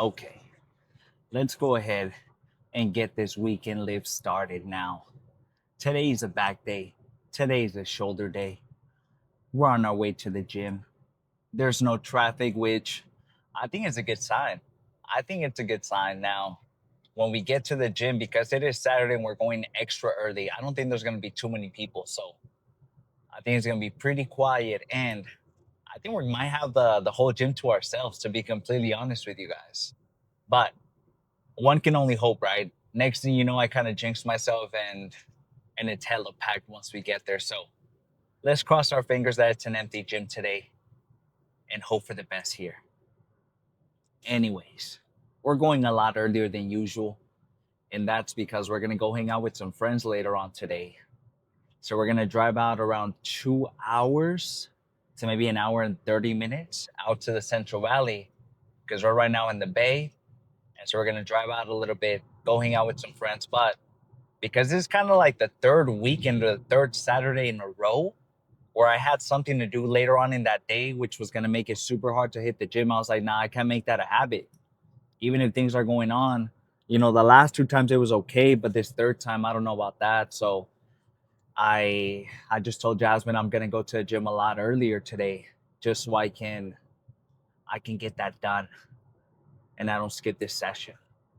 Okay, let's go ahead and get this weekend lift started now. Today's a back day. Today's a shoulder day. We're on our way to the gym. There's no traffic, which I think is a good sign. I think it's a good sign now. When we get to the gym, because it is Saturday and we're going extra early, I don't think there's going to be too many people. So I think it's going to be pretty quiet. And I think we might have the whole gym to ourselves, to be completely honest with you guys. But one can only hope, right? Next thing you know, I kind of jinxed myself and it's hella packed once we get there. So let's cross our fingers that it's an empty gym today and hope for the best here. Anyways, we're going a lot earlier than usual, and that's because we're gonna go hang out with some friends later on today. So we're gonna drive out around 2 hours to maybe an hour and 30 minutes out to the Central Valley because we're right now in the Bay. And so we're gonna drive out a little bit, go hang out with some friends. But because this is kind of like the third weekend or the third Saturday in a row where I had something to do later on in that day, which was gonna make it super hard to hit the gym. I was like, nah, I can't make that a habit. Even if things are going on. The last two times it was okay, but this third time, I don't know about that. So I just told Jasmine I'm gonna go to the gym a lot earlier today, just so I can get that done and I don't skip this session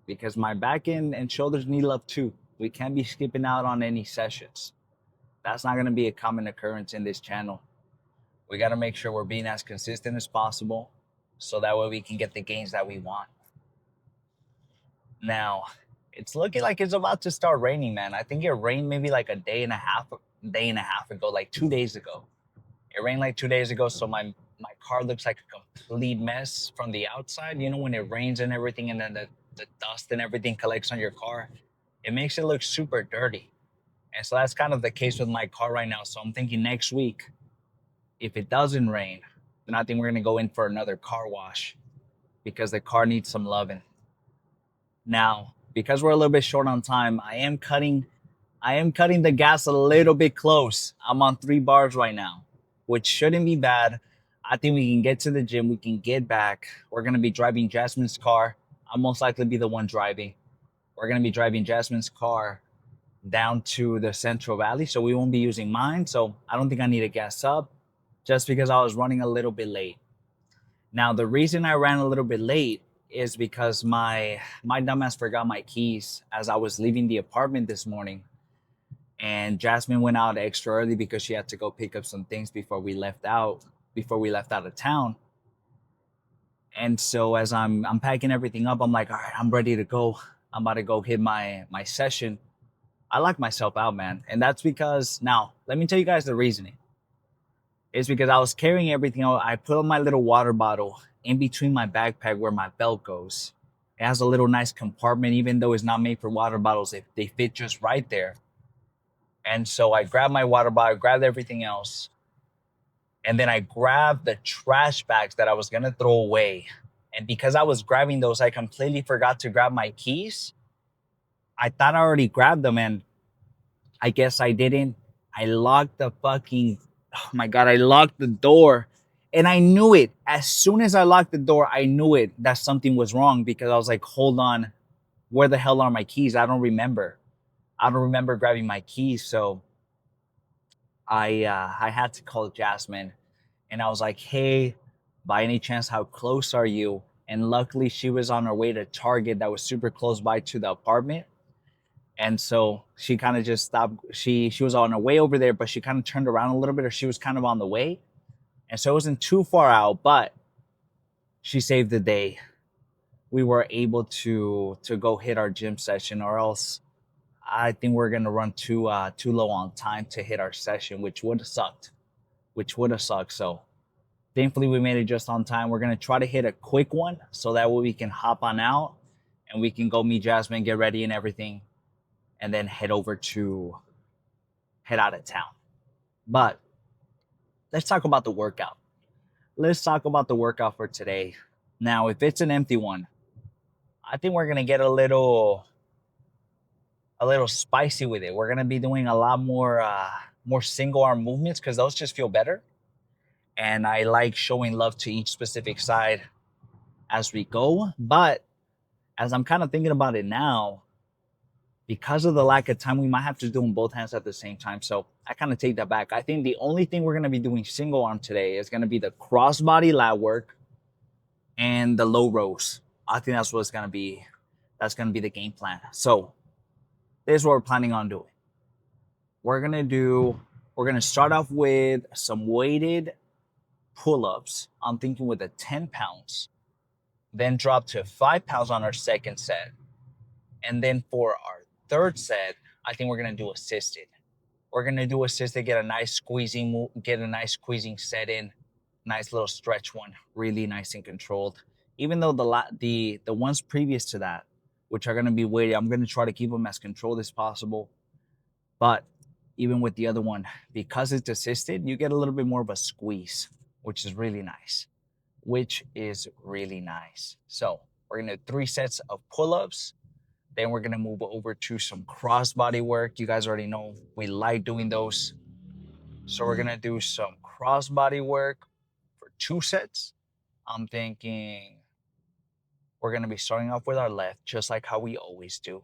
because my back end and shoulders need love too. We can't be skipping out on any sessions. That's not going to be a common occurrence in this channel. We got to make sure we're being as consistent as possible so that way we can get the gains that we want. Now, it's looking like it's about to start raining, man. I think it rained maybe like a day and a half ago, like 2 days ago. It rained like 2 days ago, so my car looks like a complete mess from the outside. When it rains and everything, and then the dust and everything collects on your car, it makes it look super dirty. And so that's kind of the case with my car right now. So I'm thinking next week, if it doesn't rain, then I think we're gonna go in for another car wash because the car needs some loving. Now, because we're a little bit short on time, I am cutting the gas a little bit close. I'm on 3 bars right now, which shouldn't be bad. I think we can get to the gym. We can get back. We're going to be driving Jasmine's car. I'll most likely be the one driving. We're going to be driving Jasmine's car down to the Central Valley. So we won't be using mine. So I don't think I need to gas up just because I was running a little bit late. Now, the reason I ran a little bit late is because my dumbass forgot my keys as I was leaving the apartment this morning. And Jasmine went out extra early because she had to go pick up some things before we left out of town. And so as I'm packing everything up, I'm like, all right, I'm ready to go. I'm about to go hit my session. I locked myself out, man. And that's because, now, let me tell you guys the reasoning. It's because I was carrying everything out. I put my little water bottle in between my backpack where my belt goes. It has a little nice compartment, even though it's not made for water bottles. They fit just right there. And so I grabbed my water bottle, grabbed everything else. And then I grabbed the trash bags that I was going to throw away. And because I was grabbing those, I completely forgot to grab my keys. I thought I already grabbed them, and I guess I didn't. I locked the fucking, oh my God, I locked the door. And I knew it. As soon as I locked the door, I knew it that something was wrong because I was like, hold on, where the hell are my keys? I don't remember grabbing my keys. So I had to call Jasmine, and I was like, hey, by any chance, how close are you? And luckily she was on her way to Target that was super close by to the apartment. And so she kind of just stopped. She was on her way over there, but she kind of turned around a little bit, or she was kind of on the way. And so it wasn't too far out, but she saved the day. We were able to go hit our gym session, or else I think we're gonna run too low on time to hit our session, which would have sucked. So thankfully we made it just on time. We're gonna try to hit a quick one so that way we can hop on out and we can go meet Jasmine, get ready and everything, and then head out of town. But let's talk about the workout. Let's talk about the workout for today. Now, if it's an empty one, I think we're gonna get a little spicy with it. We're gonna be doing a lot more single arm movements because those just feel better. And I like showing love to each specific side as we go. But As I'm kind of thinking about it now, because of the lack of time, we might have to do them both hands at the same time. So I kind of take that back. I think the only thing we're going to be doing single arm today is going to be the crossbody lat work and the low rows. I think that's what's going to be. That's going to be the game plan. So this is what we're planning on doing. We're going to start off with some weighted pull-ups. I'm thinking with the 10 pounds, then drop to 5 pounds on our second set. And then for our third set, I think we're going to do assisted. We're going to do assisted, get a nice squeezing set in, nice little stretch one, really nice and controlled. Even though the ones previous to that, which are going to be weighted, I'm going to try to keep them as controlled as possible. But even with the other one, because it's assisted, you get a little bit more of a squeeze, which is really nice. So we're going to do 3 sets of pull-ups. Then we're going to move over to some crossbody work. You guys already know we like doing those. So we're going to do some crossbody work for 2 sets. I'm thinking we're going to be starting off with our left, just like how we always do.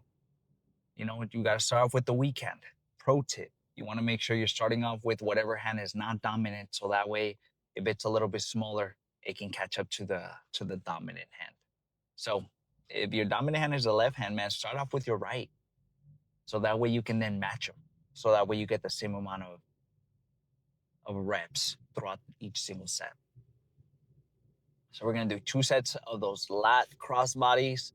You know, you got to start off with the weak hand. Pro tip. You want to make sure you're starting off with whatever hand is not dominant. So that way, if it's a little bit smaller, it can catch up to the dominant hand. So if your dominant hand is the left hand, man, start off with your right. So that way you can then match them. So that way you get the same amount of reps throughout each single set. So we're going to do 2 sets of those lat cross bodies.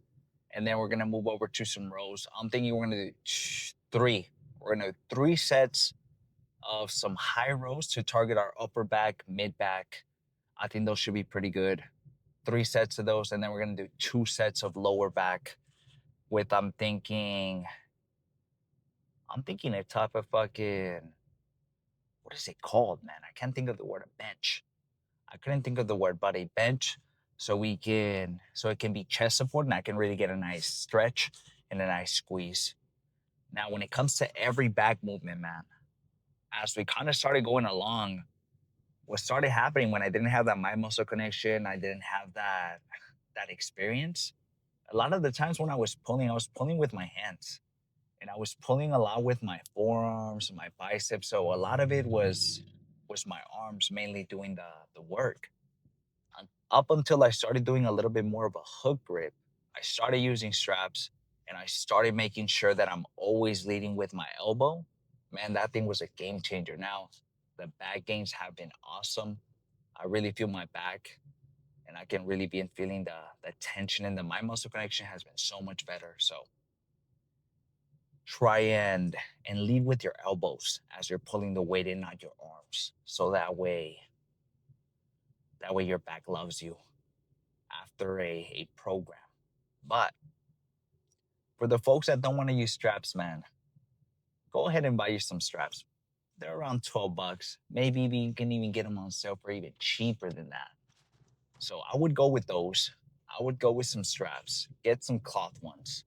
And then we're going to move over to some rows. I'm thinking we're going to do 3. We're going to do 3 sets of some high rows to target our upper back, mid back. I think those should be pretty good. 3 sets of those. And then we're going to do 2 sets of lower back with, I'm thinking a type of fucking, what is it called, man? I can't think of the word, a bench. I couldn't think of the word, but a bench so it can be chest support and I can really get a nice stretch and a nice squeeze. Now, when it comes to every back movement, man, as we kind of started going along, what started happening when I didn't have that mind muscle connection, I didn't have that experience. A lot of the times when I was pulling with my hands. And I was pulling a lot with my forearms, my biceps. So a lot of it was my arms mainly doing the work. Up until I started doing a little bit more of a hook grip, I started using straps and I started making sure that I'm always leading with my elbow. Man, that thing was a game changer. Now, the back gains have been awesome. I really feel my back and I can really be feeling the tension and the mind muscle connection has been so much better. So try and lead with your elbows as you're pulling the weight in on your arms. So that way your back loves you after a program. But for the folks that don't want to use straps, man, go ahead and buy you some straps. They're around $12. Maybe you can even get them on sale for even cheaper than that. So I would go with those. I would go with some straps. Get some cloth ones.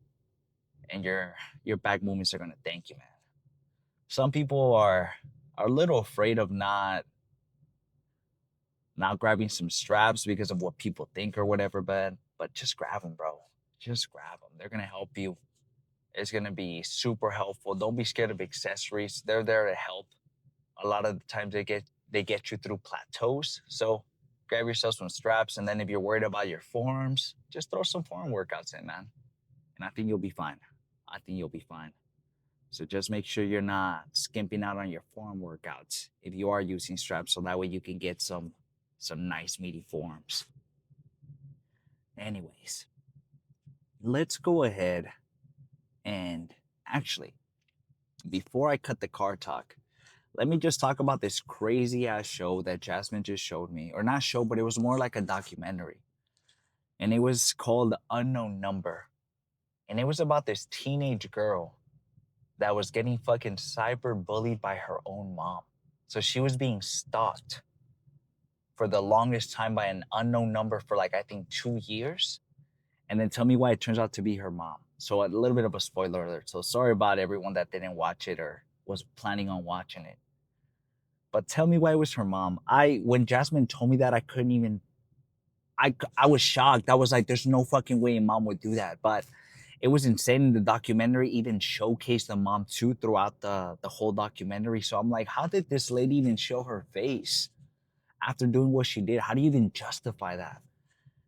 And your back movements are gonna thank you, man. Some people are a little afraid of not grabbing some straps because of what people think or whatever, but just grab them, bro. Just grab them. They're gonna help you. It's gonna be super helpful. Don't be scared of accessories. They're there to help. A lot of the times they get you through plateaus. So grab yourself some straps, and then if you're worried about your forearms, just throw some forearm workouts in, man. And I think you'll be fine. So just make sure you're not skimping out on your forearm workouts if you are using straps, so that way you can get some nice meaty forearms. Anyways, let's go ahead and actually, before I cut the car talk, let me just talk about this crazy ass show that Jasmine just showed me. Or not show, but it was more like a documentary. And it was called Unknown Number. And it was about this teenage girl that was getting fucking cyber bullied by her own mom. So she was being stalked for the longest time by an unknown number for like, I think 2 years. And then tell me why it turns out to be her mom. So a little bit of a spoiler alert. So sorry about everyone that didn't watch it or was planning on watching it. But tell me why it was her mom. When Jasmine told me that, I I was shocked. I was like, there's no fucking way mom would do that. But it was insane. The documentary even showcased the mom too throughout the whole documentary. So I'm like, how did this lady even show her face after doing what she did? How do you even justify that?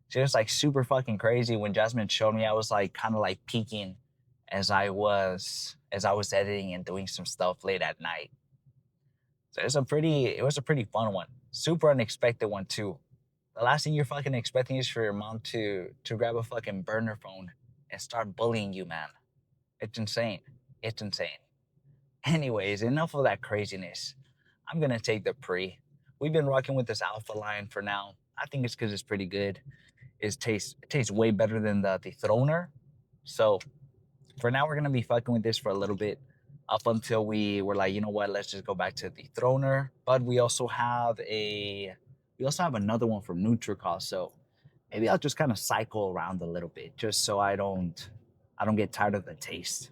She was like super fucking crazy. When Jasmine showed me, I was like kind of like peeking as I was editing and doing some stuff late at night. So it was a pretty fun one. Super unexpected one too. The last thing you're fucking expecting is for your mom to grab a fucking burner phone and start bullying you, man. It's insane. It's insane. Anyways, enough of that craziness. I'm gonna take the pre. We've been rocking with this Alpha line for now. I think it's because it's pretty good. It tastes way better than the Throner. So for now, we're gonna be fucking with this for a little bit, up until we were like, you know what, let's just go back to the Throner. But we also have another one from Nutricol. So maybe I'll just kind of cycle around a little bit, just so I don't get tired of the taste.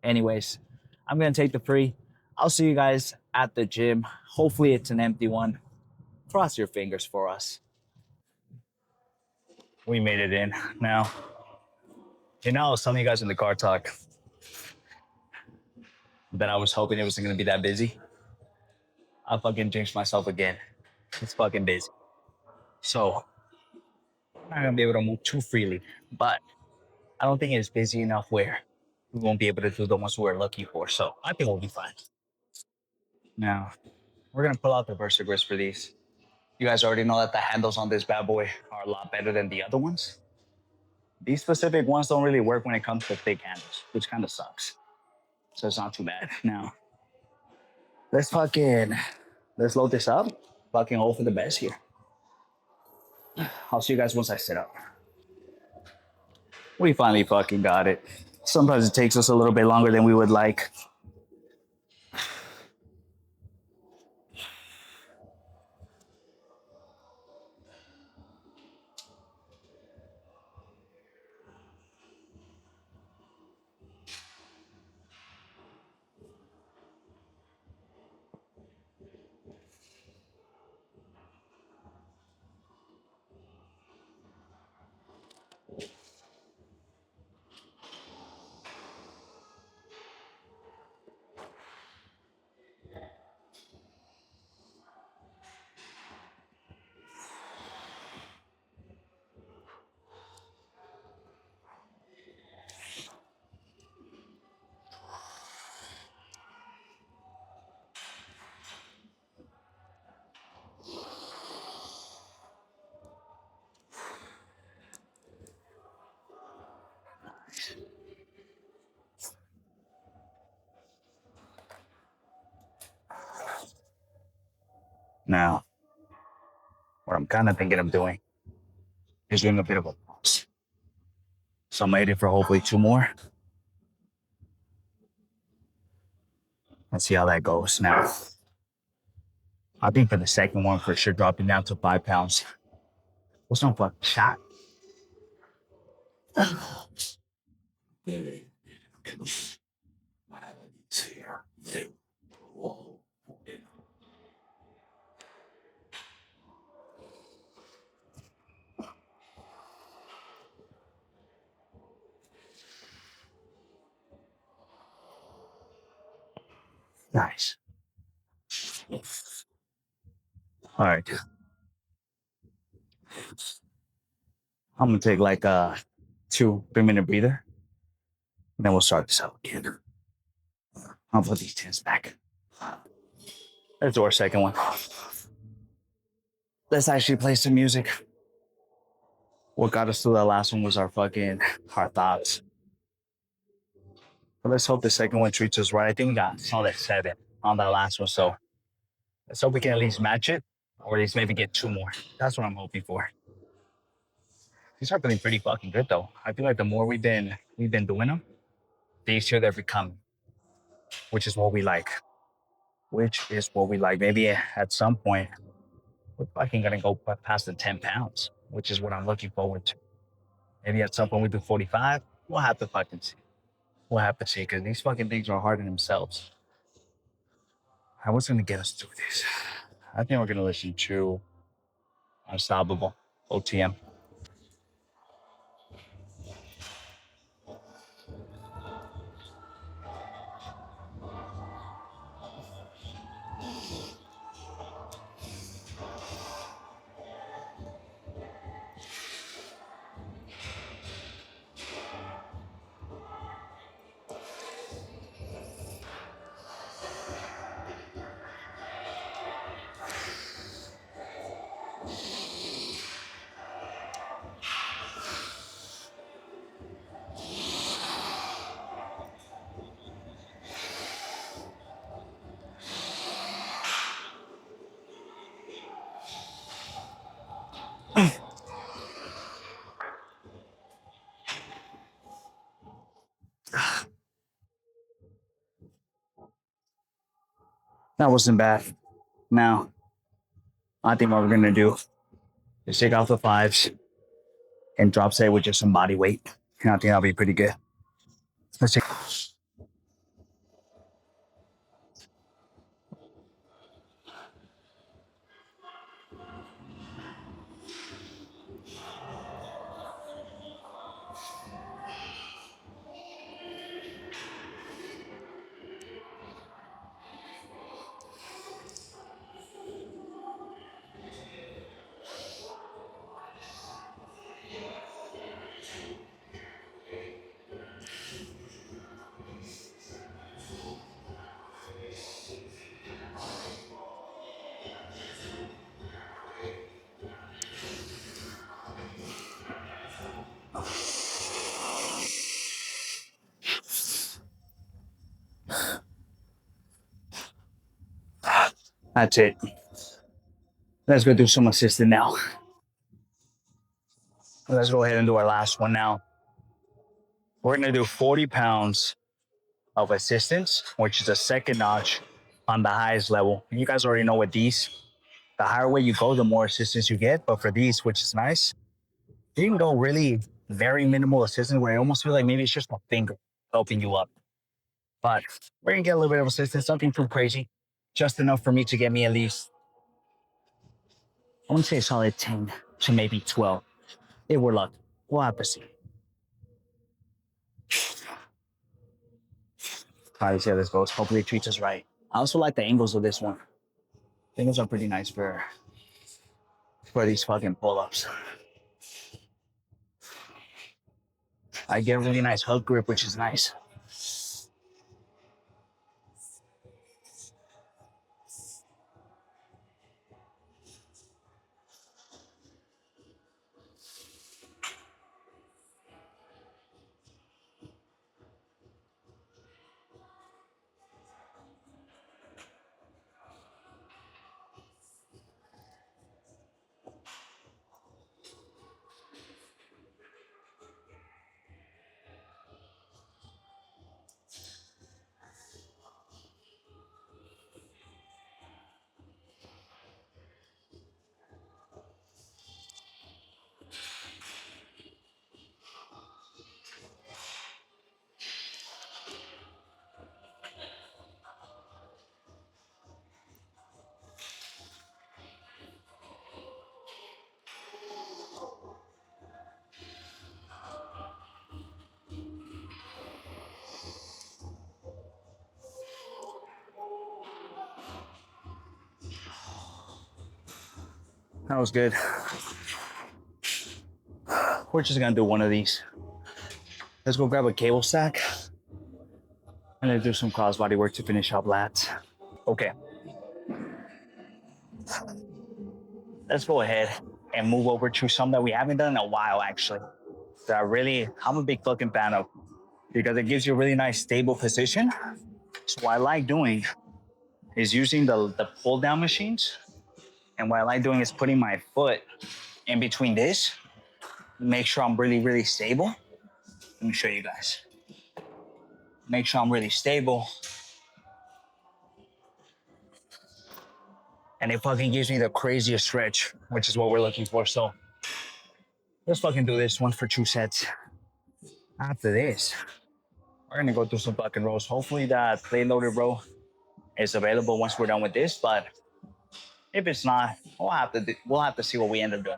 Anyways, I'm gonna take the free. I'll see you guys at the gym. Hopefully, it's an empty one. Cross your fingers for us. We made it in. Now, I was telling you guys in the car talk that I was hoping it wasn't gonna be that busy. I fucking jinxed myself again. It's fucking busy. So I'm not gonna be able to move too freely. But I don't think it's busy enough where we won't be able to do the ones we're looking for. So I think we'll be fine. Now we're gonna pull out the Versa grips for these. You guys already know that the handles on this bad boy are a lot better than the other ones. These specific ones don't really work when it comes to thick handles, which kind of sucks. So it's not too bad. Now let's load this up. Fucking hope for the best here. I'll see you guys once I sit up. We finally fucking got it. Sometimes it takes us a little bit longer than we would like. Now, what I'm kind of thinking of doing is doing a bit of a pause. So I'm waiting for hopefully two more. Let's see how that goes. Now, I think for the second one, for sure, dropping down to 5 pounds. What's no fucking shot? Nice. All right. I'm gonna take like a 2 3 minute breather, and then we'll start this out again. I'll put these tins back. Let's do our second one. Let's actually play some music. What got us through that last one was our thoughts. But let's hope the second one treats us right. I think we got solid 7 on that last one. So let's hope we can at least match it, or at least maybe get 2 more. That's what I'm hoping for. These are feeling pretty fucking good though. I feel like the more we've been doing them, the easier they're becoming, which is what we like. Which is what we like. Maybe at some point we're fucking gonna go past the 10 pounds, which is what I'm looking forward to. Maybe at some point we do 45. We'll have to fucking see. We'll have to see, because these fucking things are hard in themselves. What's gonna get us through this? I think we're gonna listen to Unstoppable, OTM. That wasn't bad. Now, I think what we're gonna do is take off the fives and drop set with just some body weight. And I think that'll be pretty good. Let's take. That's it. Let's go do some assisted now. Let's go ahead and do our last one now. We're gonna do 40 pounds of assistance, which is a second notch on the highest level. You guys already know with these, the higher way you go, the more assistance you get. But for these, which is nice, you can go really very minimal assistance where I almost feel like maybe it's just a finger helping you up. But we're gonna get a little bit of assistance, nothing too crazy, just enough for me to get me at least, I want to say a solid 10 to maybe 12. If we're lucky, we'll have to see. All right, let's see how this goes. Hopefully it treats us right. I also like the angles of this one. Angles are pretty nice for these fucking pull-ups. I get a really nice hug grip, which is nice. That was good. We're just gonna do one of these. Let's go grab a cable stack and then do some crossbody work to finish up lats. Okay, let's go ahead and move over to some that we haven't done in a while, actually. That I'm a big fucking fan of because it gives you a really nice stable position. So what I like doing is using the pull down machines. And what I like doing is putting my foot in between this, make sure I'm really, really stable. Let me show you guys. Make sure I'm really stable. And it fucking gives me the craziest stretch, which is what we're looking for. So let's fucking do this one for 2 sets. After this, we're gonna go through some fucking rows. Hopefully that plate loaded row is available once we're done with this, but if it's not, we'll have to see what we end up doing.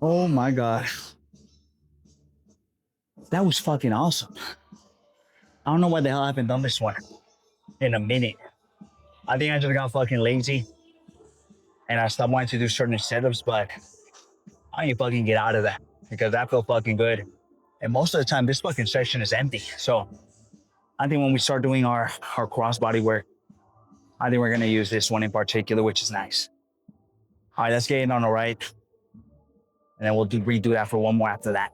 Oh my God. That was fucking awesome. I don't know why the hell I haven't done this one in a minute. I think I just got fucking lazy and I stopped wanting to do certain setups, but I ain't fucking get out of that because that felt fucking good. And most of the time, this fucking session is empty. So I think when we start doing our crossbody work, I think we're gonna use this one in particular, which is nice. All right, let's get it on the right, and then we'll redo that for one more after that.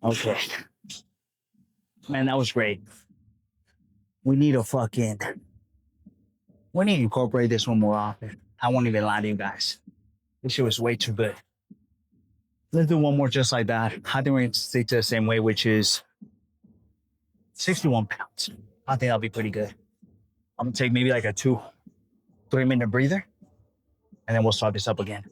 Okay, man, that was great. We need to fucking, we need to incorporate this one more often. I won't even lie to you guys. This shit was way too good. Let's do one more just like that. I think we're gonna stick to the same way, which is 61 pounds. I think that'll be pretty good. I'm gonna take maybe like a 2-3 minute breather, and then we'll start this up again.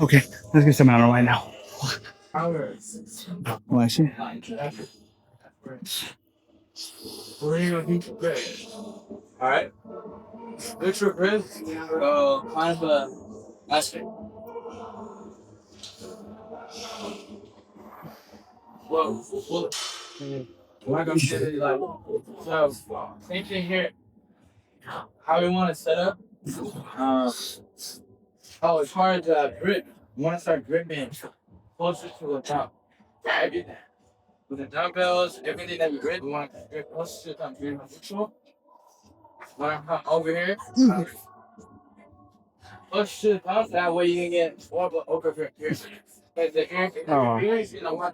Okay, let's get some out right now. Well, actually, All right. Lift your ribs. Go kind of a aspect. Well, I'm not gonna say that you like. So same thing here. How we want to set up. Um, oh, as far as grip, you want to start gripping closer to the top. Everything. With the dumbbells, everything that we grip, we want to grip closer to the top. Grip neutral. Want to come over here. Push to the top. That way you can get more of an over grip here. Because the ear is in the one.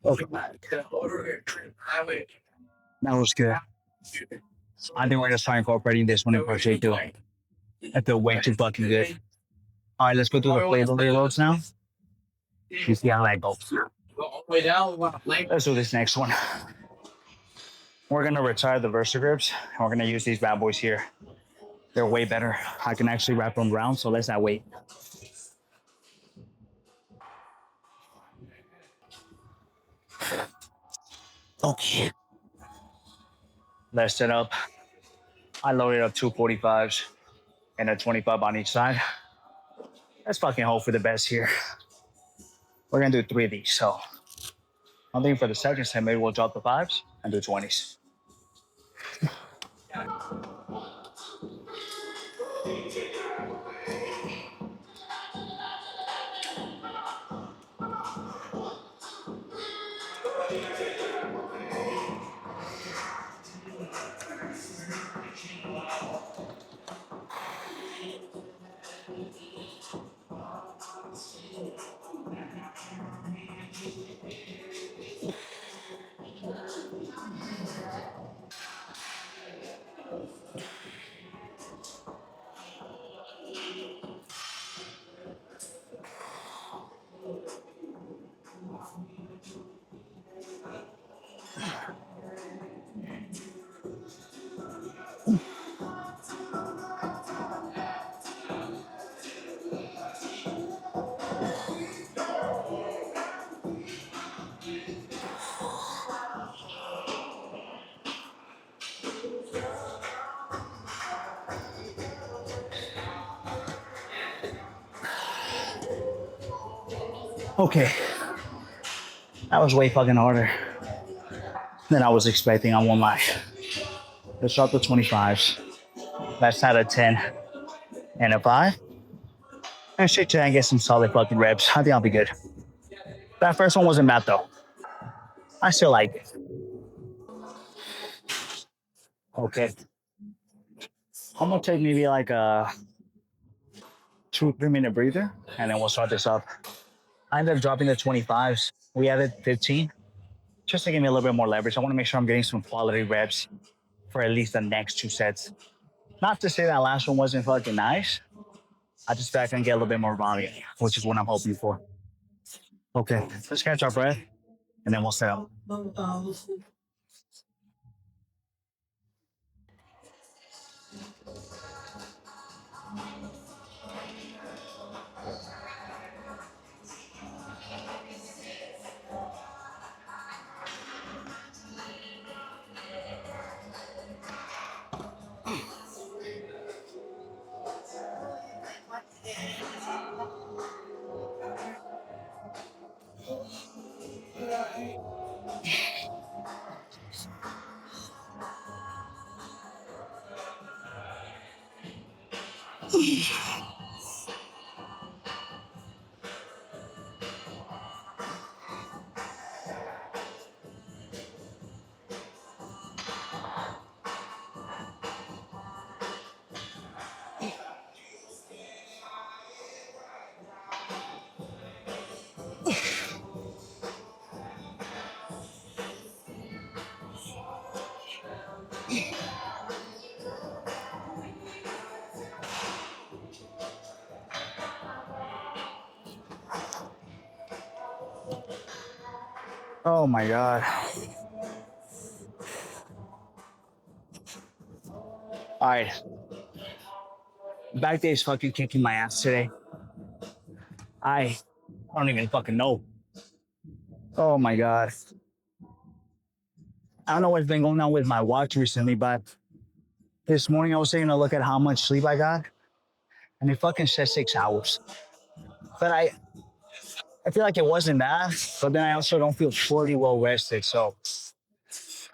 okay, that was good. I think we're gonna start incorporating this one in particular. I feel way too fucking good. All right, let's go through the plate loads now. You see how that goes. Way down, we want to play. Let's do this next one. We're gonna retire the Versa grips, and we're gonna use these bad boys here. They're way better. I can actually wrap them around, so let's not wait. Okay. Let's set up. I loaded up 245s and a 25 on each side. Let's fucking hope for the best here. We're gonna do 3 of these, so I'm thinking for the second set, maybe we'll drop the fives and do 20s. Okay, that was way fucking harder than I was expecting. I won't lie. Let's drop the 25s. Let's add a 10 and a 5. And shit, try and get some solid fucking reps. I think I'll be good. That first one wasn't bad though. I still like it. Okay. I'm gonna take maybe like a 2-3 minute breather and then we'll start this up. I ended up dropping the 25s. We added 15 just to give me a little bit more leverage. I want to make sure I'm getting some quality reps for at least the next 2 sets. Not to say that last one wasn't fucking nice. I just feel like I can get a little bit more volume, which is what I'm hoping for. Okay, let's catch our breath and then we'll set up. Oh my God. All right. Back day is fucking kicking my ass today. I don't even fucking know. Oh my God. I don't know what's been going on with my watch recently, but this morning I was taking a look at how much sleep I got, and it fucking said 6 hours. But I feel like it wasn't that, but then I also don't feel fully well rested. So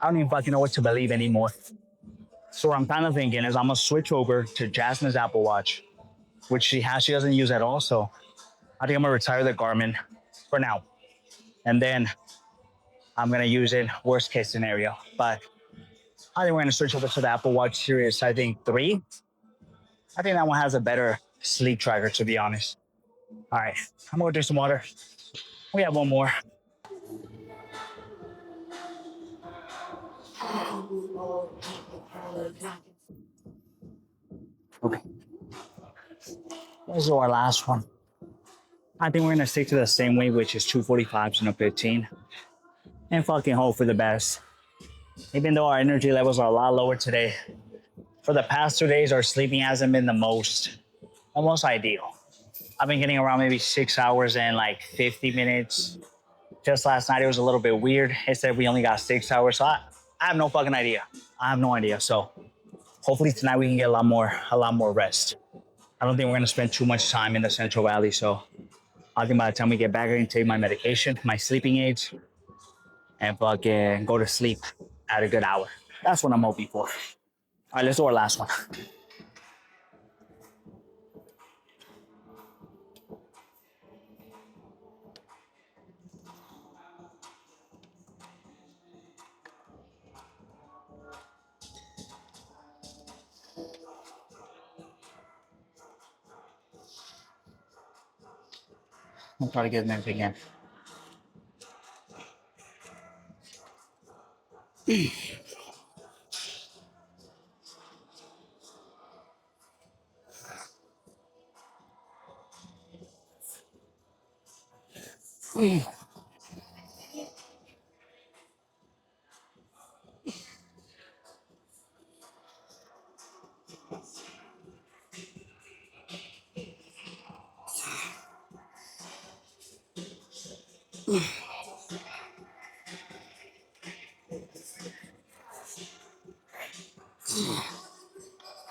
I don't even fucking know what to believe anymore. So what I'm kind of thinking is I'm gonna switch over to Jasmine's Apple Watch, which she doesn't use at all. So I think I'm gonna retire the Garmin for now. And then I'm gonna use it worst case scenario. But I think we're gonna switch over to the Apple Watch Series, I think 3. I think that one has a better sleep tracker, to be honest. All right, I'm gonna drink some water. We have one more. Okay. This is our last one. I think we're gonna stick to the same way, which is 245s and a 15. And fucking hope for the best. Even though our energy levels are a lot lower today, for the past 2 days, our sleeping hasn't been the almost ideal. I've been getting around maybe 6 hours and like 50 minutes. Just last night, it was a little bit weird. It said we only got 6 hours. So I have no fucking idea. I have no idea. So hopefully tonight we can get a lot more rest. I don't think we're gonna spend too much time in the Central Valley. So I think by the time we get back, I can take my medication, my sleeping aids, and fucking go to sleep at a good hour. That's what I'm hoping for. All right, let's do our last one. I'll try to get them again.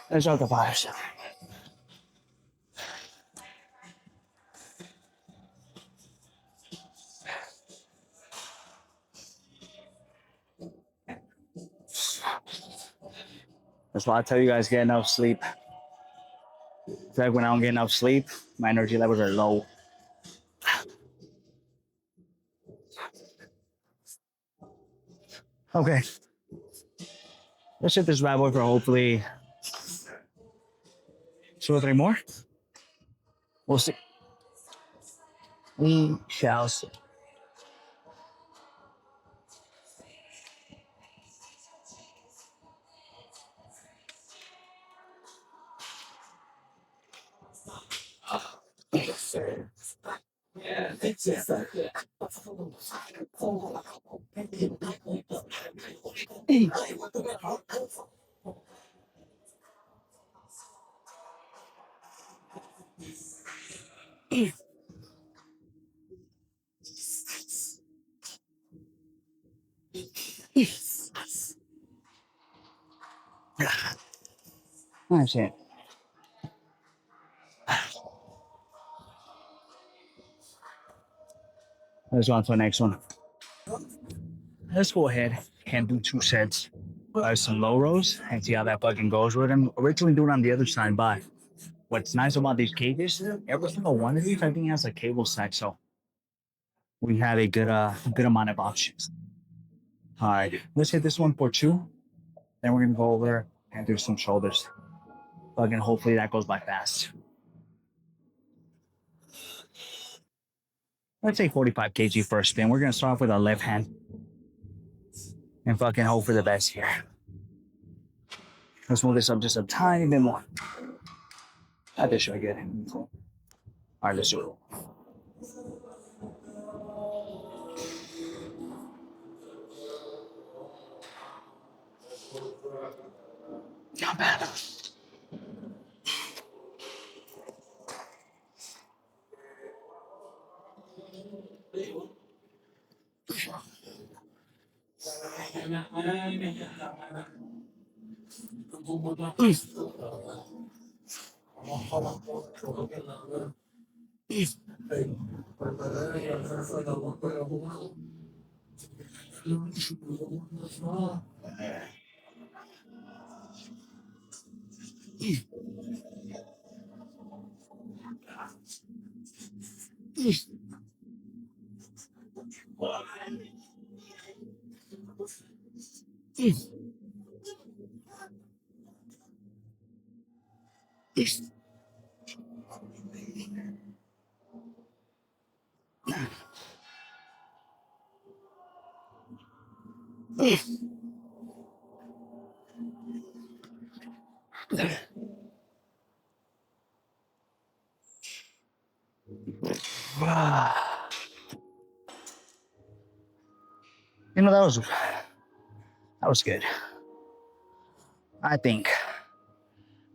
Let's out the fires. That's why I tell you guys get enough sleep. I feel like when I don't get enough sleep, my energy levels are low. Okay. Let's hit this bad boy for hopefully 2 or 3 more. We'll see. We shall see. That's it. Let's go on to the next one. Let's go ahead and do 2 sets. Some low rows and see how that fucking goes with them. Originally doing it on the other side, but what's nice about these cages, every single one of these I think has a cable set, so we have a good amount of options. All right, let's hit this one for 2. Then we're gonna go over and do some shoulders. Fucking hopefully that goes by fast. Let's say 45 kg first spin. We're gonna start off with our left hand and fucking hope for the best here. Let's move this up just a tiny bit more. That did show good. All right, let's do it. Not bad. You know, that was good. I think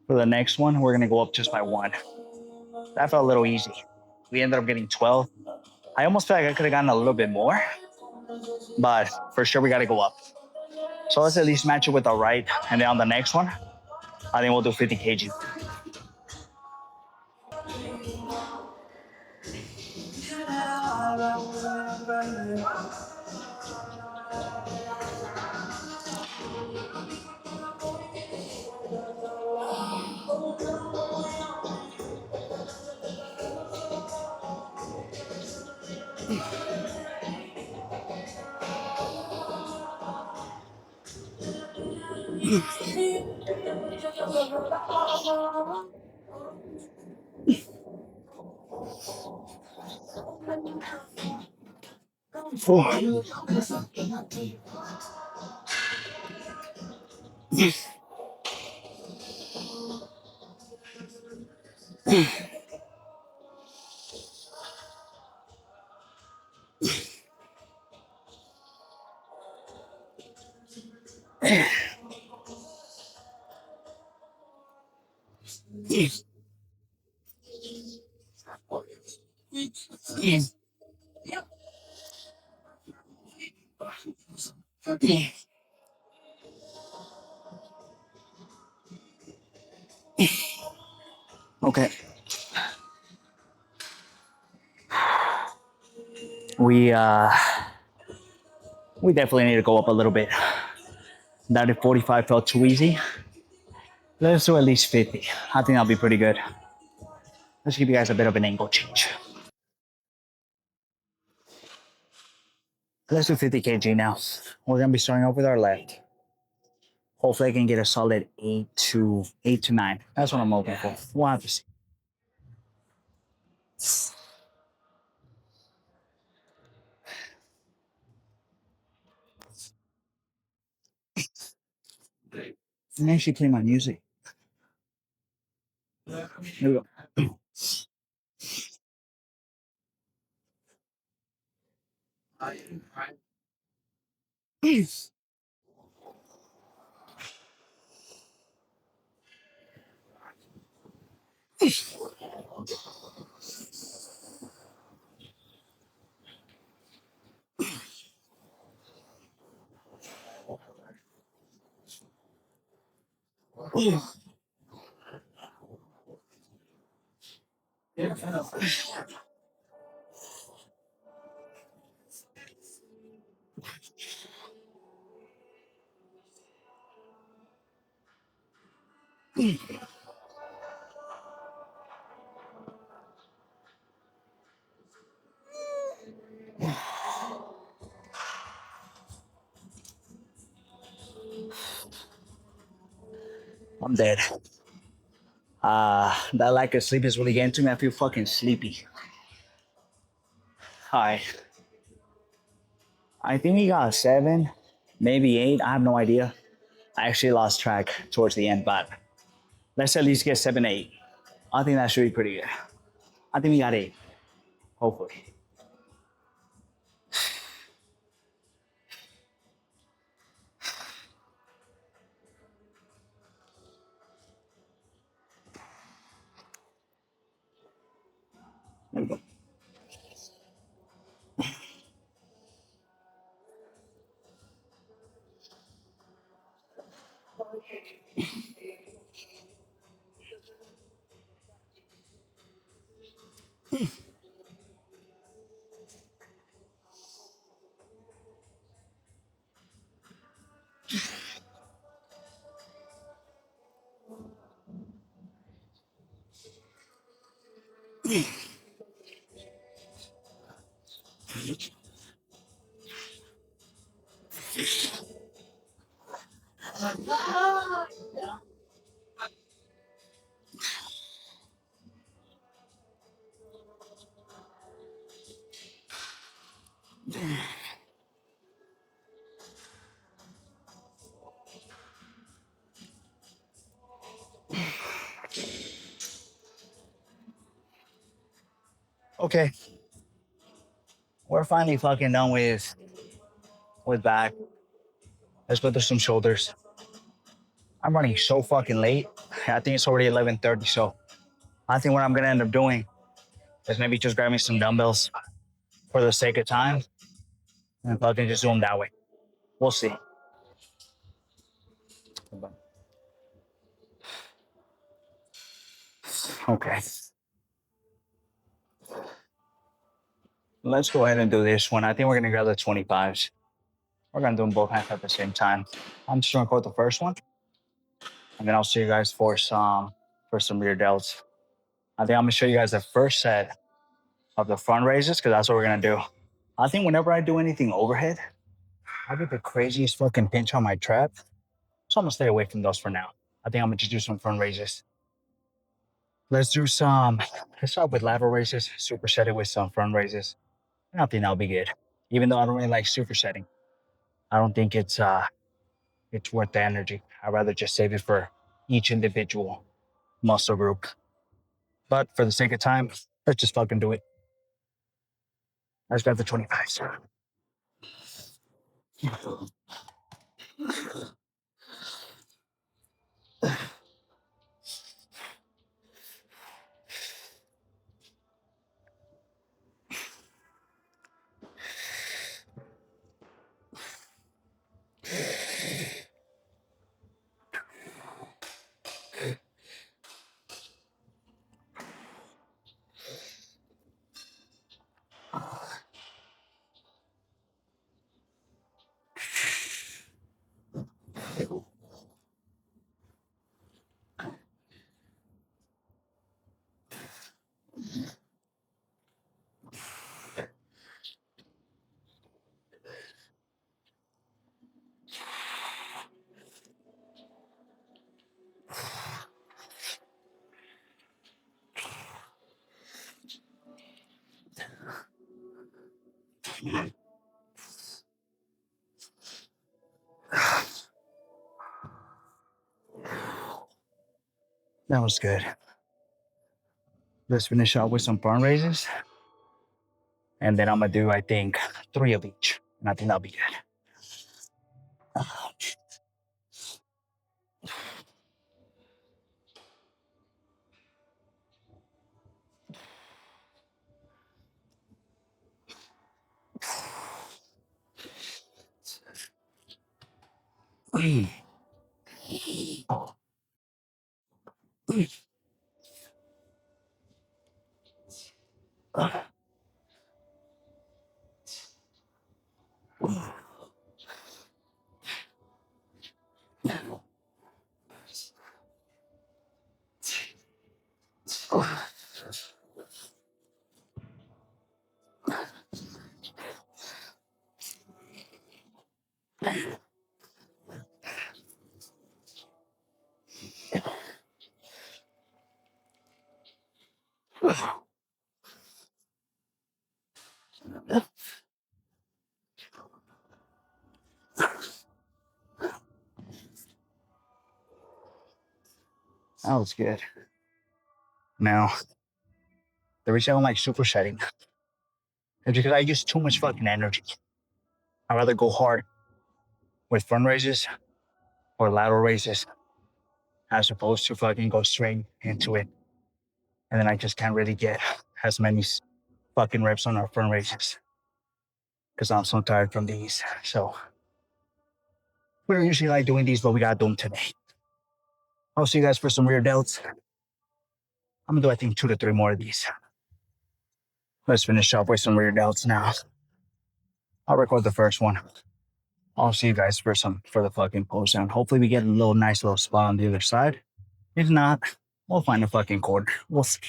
for the next one, we're gonna go up just by 1. That felt a little easy. We ended up getting 12. I almost feel like I could have gotten a little bit more, but for sure we gotta go up. So let's at least match it with the right, and then on the next one, I think we'll do 50 kg. Okay. We definitely need to go up a little bit. That at 45 felt too easy. Let's do at least 50. I think that'll be pretty good. Let's give you guys a bit of an angle change. Let's do 50 kg now. We're gonna be starting off with our left. Hopefully I can get a solid 8 to 9. That's what I'm hoping for. We'll have to see. And then she play my music. Here we go. I'm dead. That lack of sleep is really getting to me. I feel fucking sleepy. Hi. I think we got 7, maybe 8. I have no idea. I actually lost track towards the end, but let's at least get 7, 8. I think that should be pretty good. I think we got 8, hopefully. There we go. Okay. We're finally fucking done with back. Let's go through some shoulders. I'm running so fucking late. I think it's already 11:30. So I think what I'm gonna end up doing is maybe just grabbing some dumbbells for the sake of time and fucking just do them that way. We'll see. Okay. Let's go ahead and do this one. I think we're gonna grab the 25s. We're gonna do them both half at the same time. I'm just gonna go with the first one, and then I'll see you guys for some rear delts. I think I'm gonna show you guys the first set of the front raises because that's what we're gonna do. I think whenever I do anything overhead, I get the craziest fucking pinch on my trap. So I'm gonna stay away from those for now. I think I'm gonna just do some front raises. Let's do some, let's start with lateral raises, superset it with some front raises. And I think that'll be good. Even though I don't really like supersetting, I don't think it's worth the energy. I'd rather just save it for each individual muscle group. But for the sake of time, let's just fucking do it. Let's grab the 25s. That was good. Let's finish out with some front raises. And then I'm gonna do, I think, 3 of each. And I think that'll be good. That was good. Now, the reason I don't like supersetting is because I use too much fucking energy. I'd rather go hard with front raises or lateral raises as opposed to fucking go straight into it. And then I just can't really get as many fucking reps on our front raises because I'm so tired from these. So we don't usually like doing these, but we gotta do them today. I'll see you guys for some rear delts. I'm gonna do, I think, 2 to 3 more of these. Let's finish up with some rear delts now. I'll record the first one. I'll see you guys for the fucking post down. Hopefully we get a little nice little spot on the other side. If not, we'll find a fucking cord. We'll see.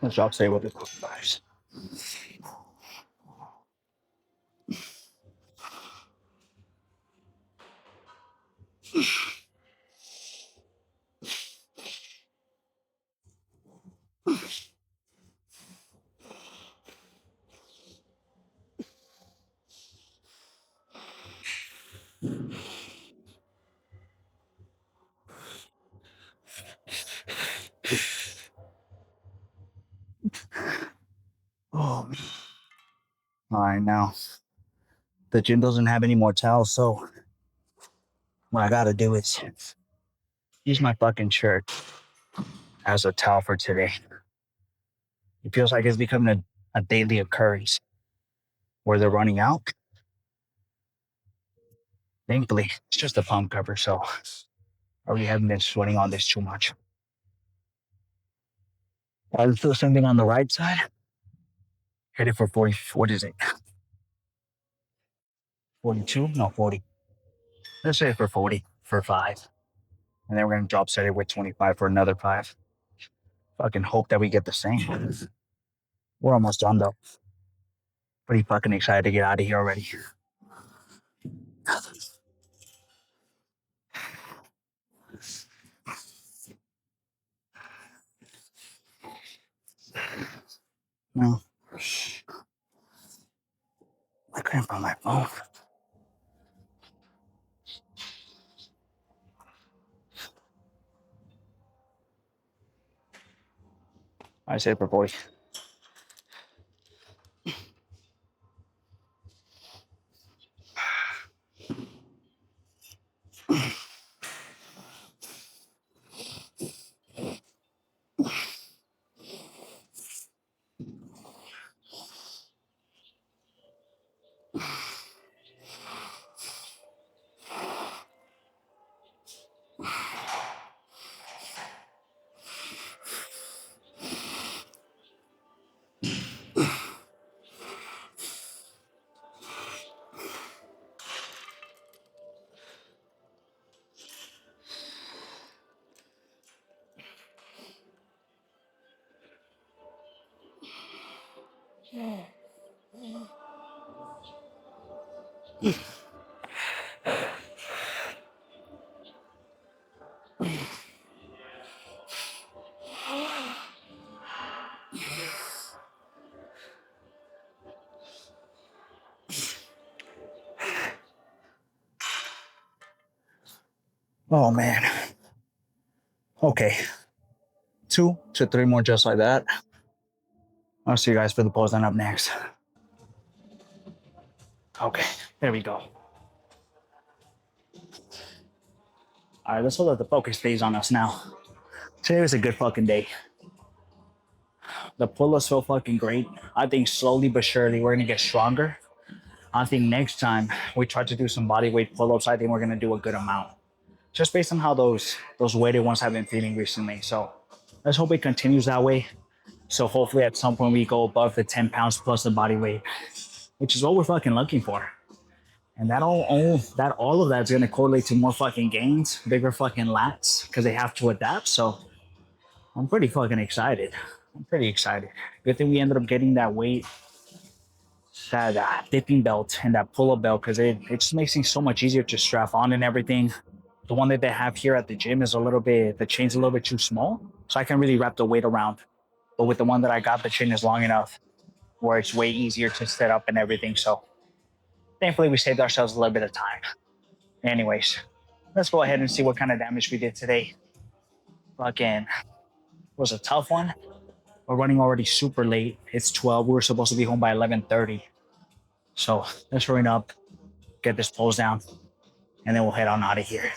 Let's all say what the guys. Oh, all right, now the gym doesn't have any more towels, so what I gotta do is use my fucking shirt as a towel for today. It feels like it's becoming a daily occurrence where they're running out. Thankfully, it's just a pump cover, so I really haven't been sweating on this too much. I feel something on the right side. Headed for 40. What is it? 42? No, 40. Let's say for 40 for five. And then we're going to drop set it with 25 for another five. Fucking hope that we get the same. We're almost done though. Pretty fucking excited to get out of here already. No, I couldn't find my phone. I said for 40. Oh man. Okay. 2 to 3 more just like that. I'll see you guys for the pose line up next. Okay, there we go. All right, let's hope that the focus stays on us now. Today was a good fucking day. The pull-ups felt fucking great. I think slowly but surely we're gonna get stronger. I think next time we try to do some body weight pull-ups, I think we're gonna do a good amount. Just based on how those weighted ones have been feeling recently. So let's hope it continues that way. So hopefully at some point we go above the 10 pounds plus the body weight, which is what we're fucking looking for. And all of that's gonna correlate to more fucking gains, bigger fucking lats, because they have to adapt. So I'm pretty fucking excited. I'm pretty excited. Good thing we ended up getting that weight, that dipping belt and that pull-up belt, because it just makes things so much easier to strap on and everything. The one that they have here at the gym is the chain's a little bit too small, so I can really wrap the weight around. But with the one that I got, the chain is long enough where it's way easier to set up and everything. So thankfully we saved ourselves a little bit of time. Anyways, let's go ahead and see what kind of damage we did today. Again, it was a tough one. We're running already super late. It's 12. We were supposed to be home by 11:30. So let's hurry up, get this pose down, and then we'll head on out of here.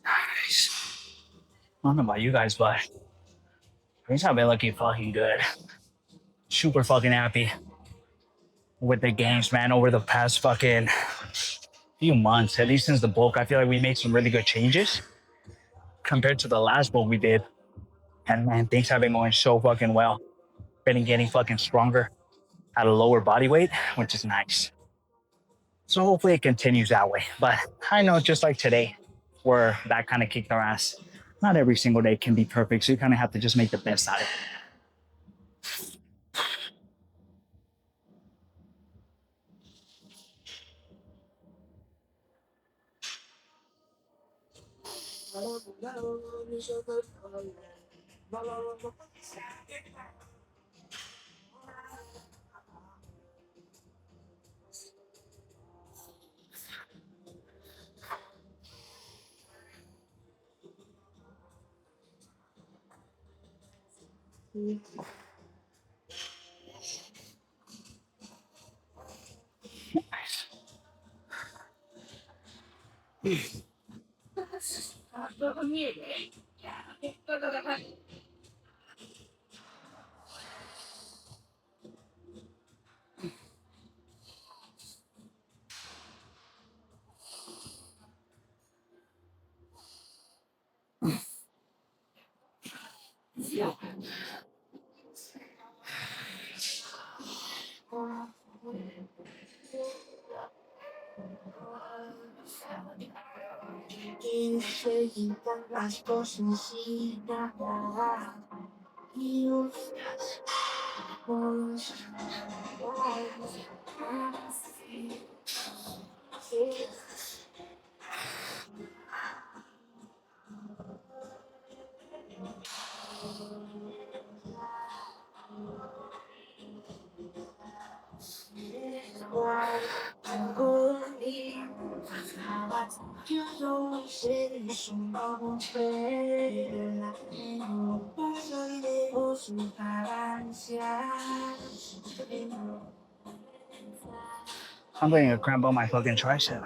Nice. I don't know about you guys, but things have been looking fucking good. Super fucking happy with the games, man, over the past fucking few months, at least since the bulk. I feel like we made some really good changes compared to the last bulk we did. And man, things have been going so fucking well. Been getting fucking stronger at a lower body weight, which is nice. So hopefully it continues that way. But I know just like today, where that kind of kicked our ass. Not every single day can be perfect, so you kind of have to just make the best out of it. I'm getting a cramp on my fucking tricep.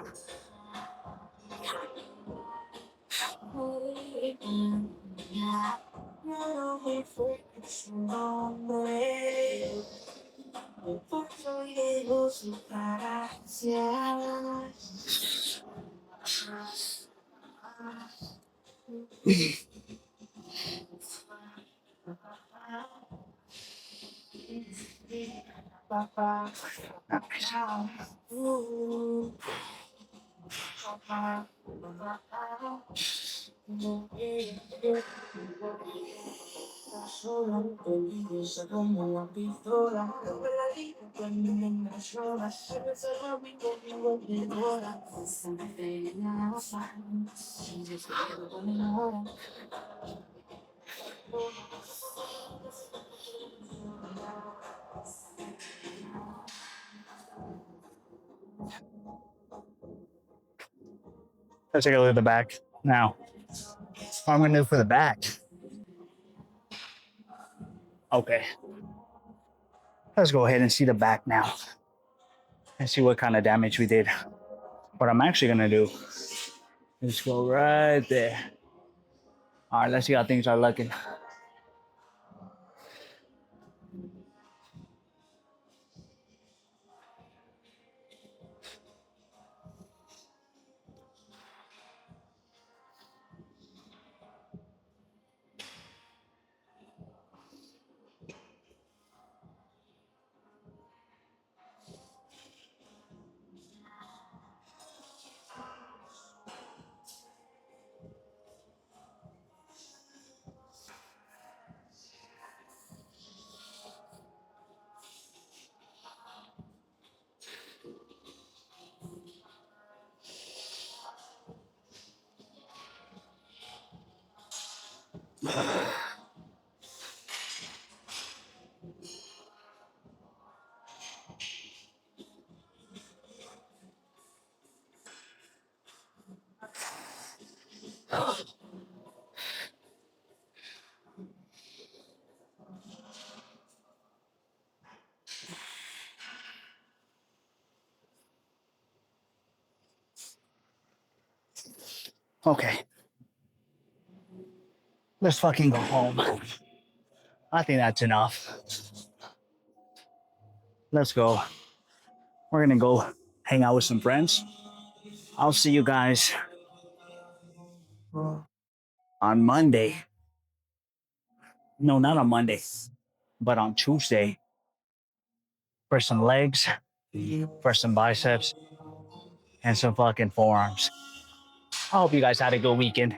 Let's take a look at the back. Now, what I'm gonna do for the back. Okay, let's go ahead and see the back now and see what kind of damage we did. What I'm actually gonna do is go right there. All right, let's see how things are looking. Okay, let's fucking go home. I think that's enough. Let's go. We're gonna go hang out with some friends. I'll see you guys on Monday. No, not on Monday, but on Tuesday for some legs, for some biceps, and some fucking forearms. I hope you guys had a good weekend.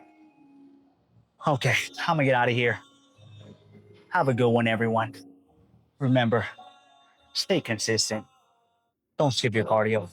Okay, I'm gonna get out of here. Have a good one, everyone. Remember, stay consistent. Don't skip your cardio.